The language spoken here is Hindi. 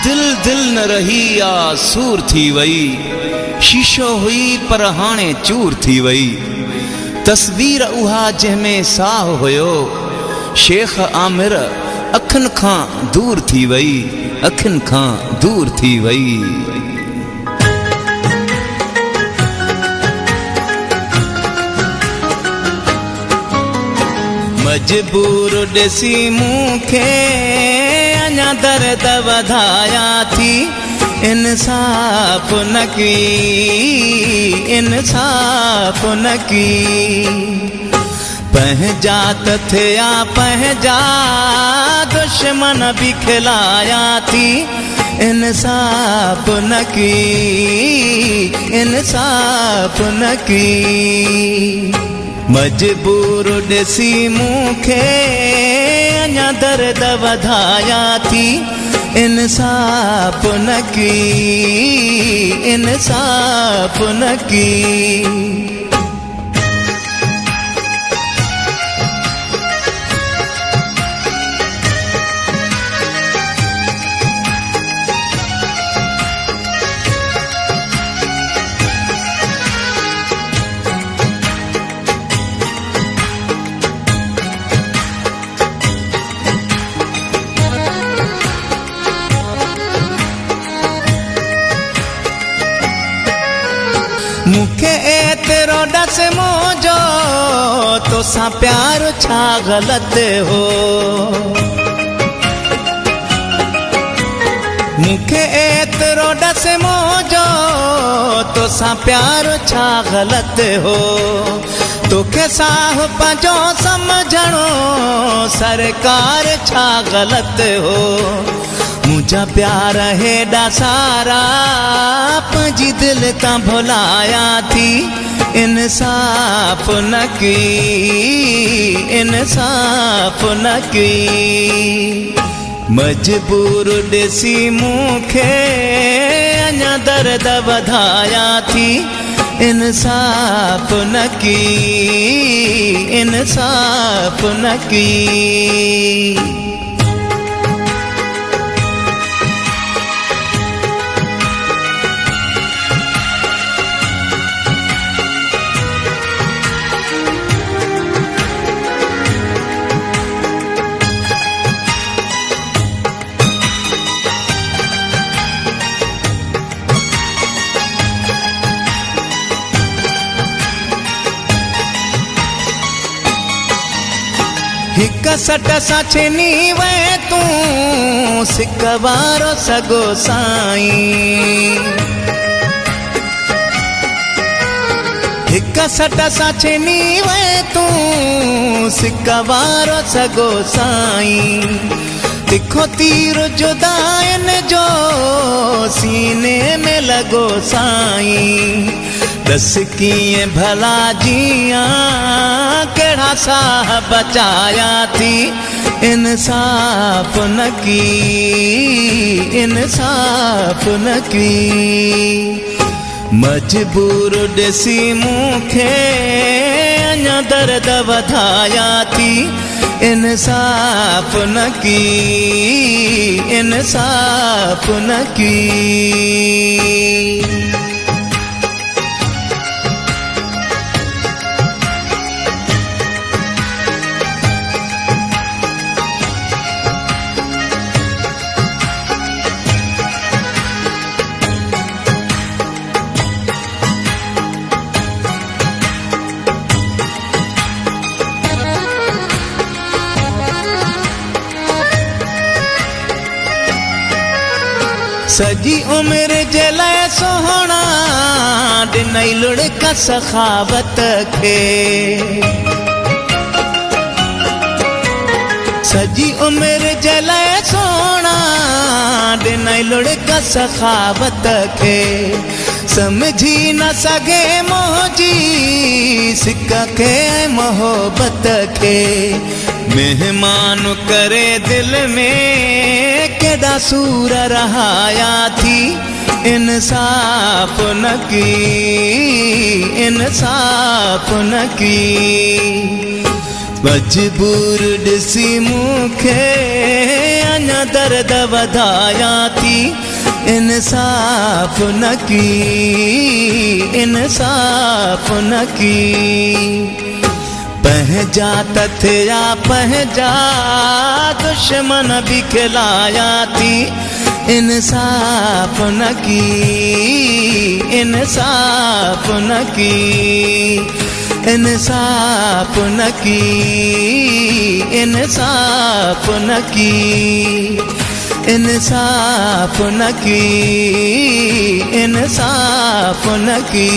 दिल दिल न रही आ सूर थी वई, शीशो हुई पर हाणे चूर थी वई। तस्वीर उहा जंहिंमें साह हुयो, शेख आमिर अखियुनि खां दूर थी वई, अखियुनि खां दूर थी वई। मजबूर ॾिसी मूंखे अञा दर्द वधाया थी, इंसाफ़ न की, इंसाफ़ न की। पंहिंजा त थिया पंहिंजा दुश्मन बि खिलाया थी, इंसाफ़ न की, इंसाफ़ न की। मजबूर ॾिसी मूंखे अञा दर्द वधाया थी, इंसाफ़ न की, इंसाफ़ न की। मूंखे एतिरो ॾस मुंहिंजो तोसां प्यार छा ग़लति हो, मूंखे एतिरो ॾस मुंहिंजो तोसां प्यार छा ग़लति हो। तोखे साहु पंहिंजो सम्झणो सरकार छा ग़लति हो। मुझा प्यार हेॾा सारा पंहिंजी दिलि तां भुलाया थी, इंसाफ़ न की, इंसाफ़ न की। मजबूर ॾिसी मूंखे अञा दर्द वधाया थी, इंसाफ़ न की, इंसाफ़ न की। हिक सट सां छिनी वए तूं सिक वारो सॻो साईं, हिक सट सां छिनी वए तूं सिक वारो सॻो साईं। तिखो तीर जुदाइन जो सीने में लॻो साईं। दस कीअं भला जियां कहिड़ा साह बचाया थी, इंसाफ़ न की, इंसाफ़ न की। मजबूर ॾिसी मूंखे अञा दर्द वधाया थी, इंसाफ़ न की, इंसाफ़ न की। सजी उम्र जे लाइ सोहणा ॾिनई लुड़क सखावत खे, सजी उम्र जे लाइ सोहणा ॾिनई लुड़क सखावत खे। समझी न सघे मुंहिंजी सिक खे मोहबत खे, मेहमान करे दिल में केॾा सूर रहाया थी, इंसाफ़ न की, इंसाफ़ न की। मजबूर ॾिसी मूंखे अञा दर्द वधाया थी इंसाफ़ न की इंसाफ़ न की पंहिंजा त थिया पंहिंजा दुश्मन बि खिलाया थी इंसाफ़ न की इंसाफ़ न की इंसाफ़ न की इंसाफ़ न की इंसाफ़ न की इंसाफ़ न की।